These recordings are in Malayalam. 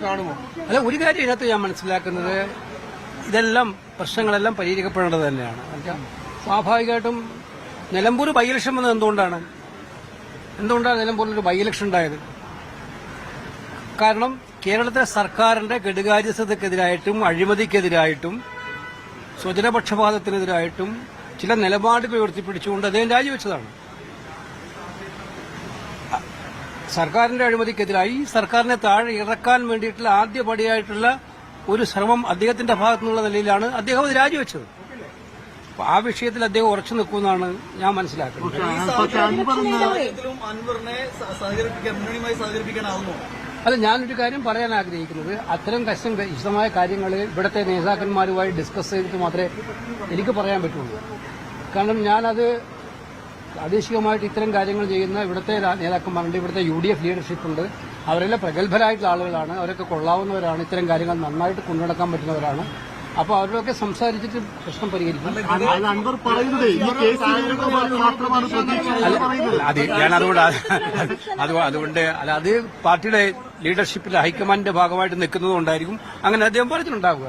കാണുമോ? അല്ല, ഒരു കാര്യം ഇതിനകത്ത് ഞാൻ മനസ്സിലാക്കുന്നത്, ഇതെല്ലാം പ്രശ്നങ്ങളെല്ലാം പരിഹരിക്കപ്പെടേണ്ടത് തന്നെയാണ്. സ്വാഭാവികമായിട്ടും നിലമ്പൂർ ബൈ ഇലക്ഷൻ വന്നത് എന്തുകൊണ്ടാണ് നിലമ്പൂരിലൊരു ബൈ ഇലക്ഷൻ ഉണ്ടായത്? കാരണം കേരളത്തിലെ സർക്കാരിന്റെ കെടുകാര്യസ്ഥതയ്ക്കെതിരായിട്ടും അഴിമതിക്കെതിരായിട്ടും സ്വജനപക്ഷപാതത്തിനെതിരായിട്ടും ചില നിലപാടുകൾ ഉയർത്തിപ്പിടിച്ചുകൊണ്ട് അദ്ദേഹം രാജിവെച്ചതാണ്. സർക്കാരിന്റെ അഴിമതിക്കെതിരായി സർക്കാരിനെ താഴെ ഇറക്കാൻ വേണ്ടിയിട്ടുള്ള ആദ്യ പടിയായിട്ടുള്ള ഒരു ശ്രമം അദ്ദേഹത്തിന്റെ ഭാഗത്തു നിന്നുള്ള നിലയിലാണ് അദ്ദേഹം അത് രാജിവെച്ചത്. ആ വിഷയത്തിൽ അദ്ദേഹം ഉറച്ചു നിൽക്കുമെന്നാണ് ഞാൻ മനസ്സിലാക്കുന്നത്. അല്ല, ഞാനൊരു കാര്യം പറയാൻ ആഗ്രഹിക്കുന്നത്, അത്തരം വിശദമായ കാര്യങ്ങൾ ഇവിടുത്തെ നേതാക്കന്മാരുമായി ഡിസ്കസ് ചെയ്തിട്ട് മാത്രമേ എനിക്ക് പറയാൻ പറ്റുള്ളൂ. കാരണം ഞാനത് പ്രാദേശികമായിട്ട് ഇത്തരം കാര്യങ്ങൾ ചെയ്യുന്ന ഇവിടുത്തെ നേതാക്കന്മാരുണ്ട്, ഇവിടുത്തെ UDF ലീഡർഷിപ്പ് ഉണ്ട്. അവരെല്ലാം പ്രഗത്ഭരായിട്ടുള്ള ആളുകളാണ്, അവരൊക്കെ കൊള്ളാവുന്നവരാണ്, ഇത്തരം കാര്യങ്ങൾ നന്നായിട്ട് കൊണ്ടുനടക്കാൻ പറ്റുന്നവരാണ്. അപ്പോൾ അവരോടൊക്കെ സംസാരിച്ചിട്ട് പ്രശ്നം പരിഹരിക്കും. അതുകൊണ്ട് അത് പാർട്ടിയുടെ ലീഡർഷിപ്പിൽ ഹൈക്കമാൻഡിന്റെ ഭാഗമായിട്ട് നിൽക്കുന്നതുകൊണ്ടായിരിക്കും അങ്ങനെ അദ്ദേഹം പറഞ്ഞിട്ടുണ്ടാവുക.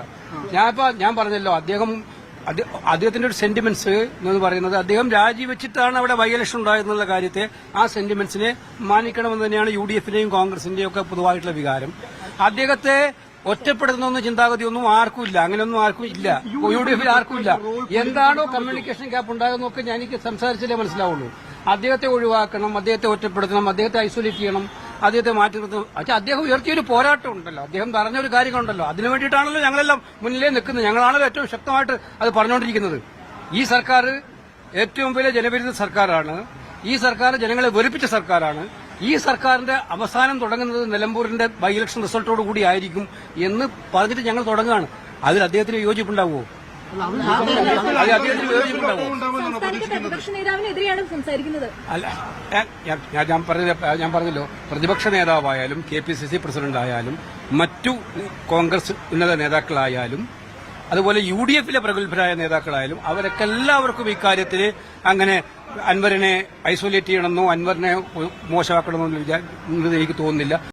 ഞാൻ പറഞ്ഞല്ലോ, അദ്ദേഹത്തിന്റെ ഒരു സെന്റിമെന്റ്സ് എന്ന് പറയുന്നത്, അദ്ദേഹം രാജിവെച്ചിട്ടാണ് അവിടെ ബൈ ഇലക്ഷൻ ഉണ്ടായെന്നുള്ള കാര്യത്തെ, ആ സെന്റിമെന്റ്സിനെ മാനിക്കണമെന്ന് തന്നെയാണ് UDFന്റെയും കോൺഗ്രസിന്റെയും ഒക്കെ പൊതുവായിട്ടുള്ള വികാരം. അദ്ദേഹത്തെ ഒറ്റപ്പെടുത്തുന്ന ചിന്താഗതിയൊന്നും ആർക്കും ഇല്ല, അങ്ങനെയൊന്നും ആർക്കും ഇല്ല, UDFൽ ആർക്കും ഇല്ല. എന്താണോ കമ്മ്യൂണിക്കേഷൻ ഗ്യാപ്പ് ഉണ്ടാകുന്നതൊക്കെ എനിക്ക് സംസാരിച്ചാലേ മനസ്സിലാവുള്ളൂ. അദ്ദേഹത്തെ ഒഴിവാക്കണം, അദ്ദേഹത്തെ ഒറ്റപ്പെടുത്തണം, അദ്ദേഹത്തെ ഐസൊലേറ്റ് ചെയ്യണം, അദ്ദേഹത്തെ മാറ്റി നിർത്തണം. പക്ഷെ അദ്ദേഹം ഉയർത്തിയൊരു പോരാട്ടം ഉണ്ടല്ലോ, അദ്ദേഹം പറഞ്ഞൊരു കാര്യങ്ങളുണ്ടല്ലോ, അതിനു വേണ്ടിയിട്ടാണല്ലോ ഞങ്ങളെല്ലാം മുന്നിലേ നിൽക്കുന്നത്. ഞങ്ങളാണല്ലോ ഏറ്റവും ശക്തമായിട്ട് അത് പറഞ്ഞുകൊണ്ടിരിക്കുന്നത്. ഈ സർക്കാർ ഏറ്റവും വലിയ ജനവിരുദ്ധ സർക്കാരാണ്. ഈ സർക്കാർ ജനങ്ങളെ വെറുപ്പിച്ച സർക്കാരാണ്. ഈ സർക്കാരിന്റെ അവസാനം തുടങ്ങുന്നത് നിലമ്പൂരിന്റെ ബൈ ഇലക്ഷൻ റിസൾട്ടോട് കൂടി ആയിരിക്കും എന്ന് പറഞ്ഞിട്ട് ഞങ്ങൾ തുടങ്ങുകയാണ്. അതിൽ അദ്ദേഹത്തിന് യോജിപ്പുണ്ടാവുമോ? അല്ല, ഞാൻ പറഞ്ഞല്ലോ, പ്രതിപക്ഷ നേതാവായാലും KPCC പ്രസിഡന്റ് ആയാലും മറ്റു കോൺഗ്രസ് ഉന്നത നേതാക്കളായാലും അതുപോലെ UDFലെ പ്രഗത്ഭരായ നേതാക്കളായാലും അവരൊക്കെ എല്ലാവർക്കും ഇക്കാര്യത്തിൽ അങ്ങനെ അൻവറിനെ ഐസൊലേറ്റ് ചെയ്യണമെന്നോ അൻവറിനെ മോശമാക്കണമെന്നോ എനിക്ക് തോന്നുന്നില്ല.